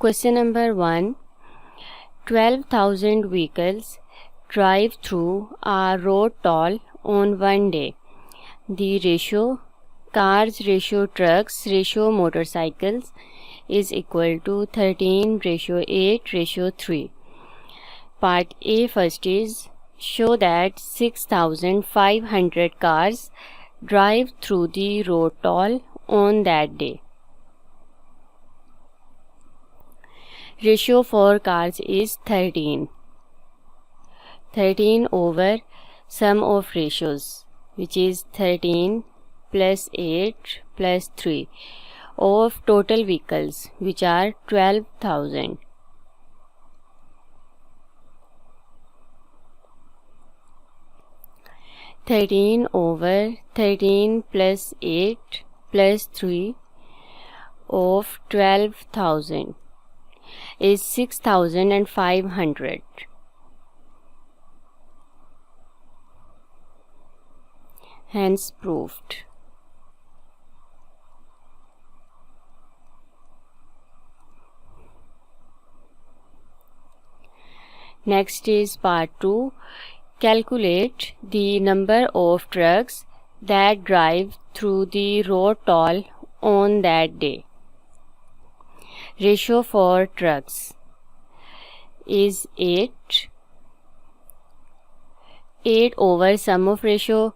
Question number 1. 12,000 vehicles drive through a road toll on one day. The ratio cars ratio trucks ratio motorcycles is equal to 13 ratio 8 ratio 3. Part A first is show that 6,500 cars drive through the road toll on that day. Ratio for cars is 13. 13 over sum of ratios, which is 13 plus 8 plus 3 of total vehicles, which are 12,000. Thirteen over 13 plus 8 plus 3 of 12,000 is 6,500. Hence proved. Next is part 2. Calculate the number of trucks that drive through the road toll on that day. Ratio for trucks is 8. 8 over sum of ratio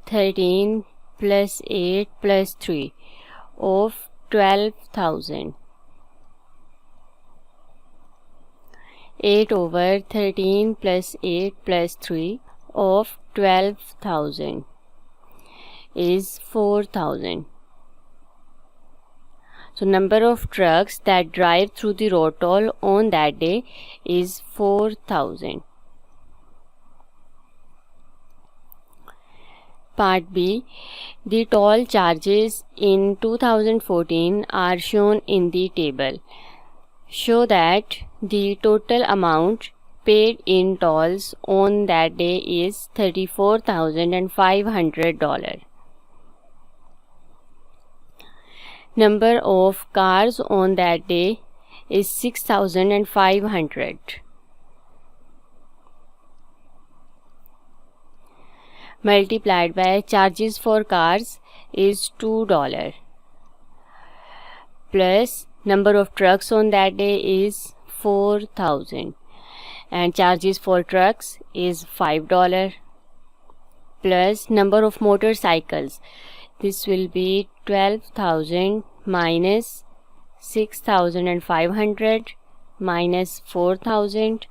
13 plus 8 plus 3 of 12,000. 8 over 13 plus 8 plus 3 of 12,000 is 4,000. So number of trucks that drive through the road toll on that day is 4,000. Part B. The toll charges in 2014 are shown in the table. Show that the total amount paid in tolls on that day is $34,500. Number of cars on that day is 6,500. Multiplied by charges for cars is $2 plus number of trucks on that day is 4,000 and charges for trucks is $5 plus number of motorcycles. This will be 12,000 minus 6,500 minus 4,000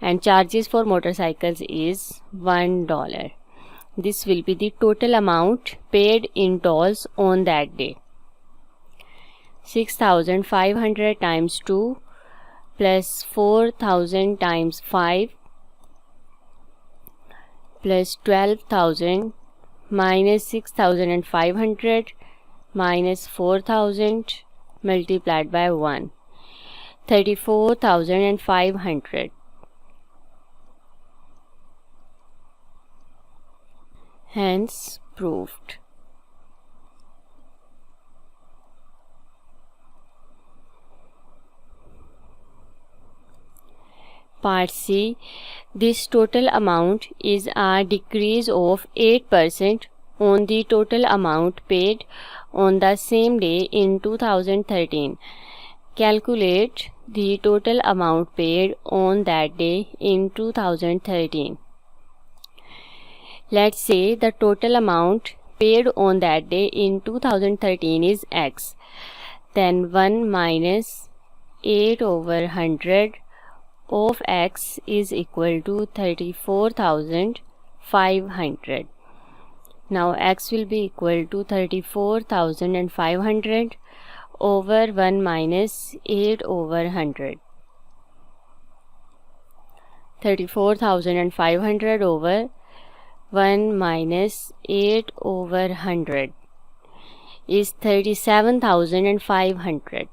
and charges for motorcycles is $1. This will be the total amount paid in tolls on that day. 6,500 times 2 plus 4,000 times 5 plus 12,000 minus 6,500 minus 4,000 multiplied by 1. 34,500. Hence proved. Part C. This total amount is a decrease of 8% on the total amount paid on the same day in 2013. Calculate the total amount paid on that day in 2013. Let's say the total amount paid on that day in 2013 is X. Then 1 minus 8 over 100 of X is equal to 34,500. Now X will be equal to 34,500 over 1 minus 8 over 100. 34,500 over 1 minus 8 over 100 is 37,500.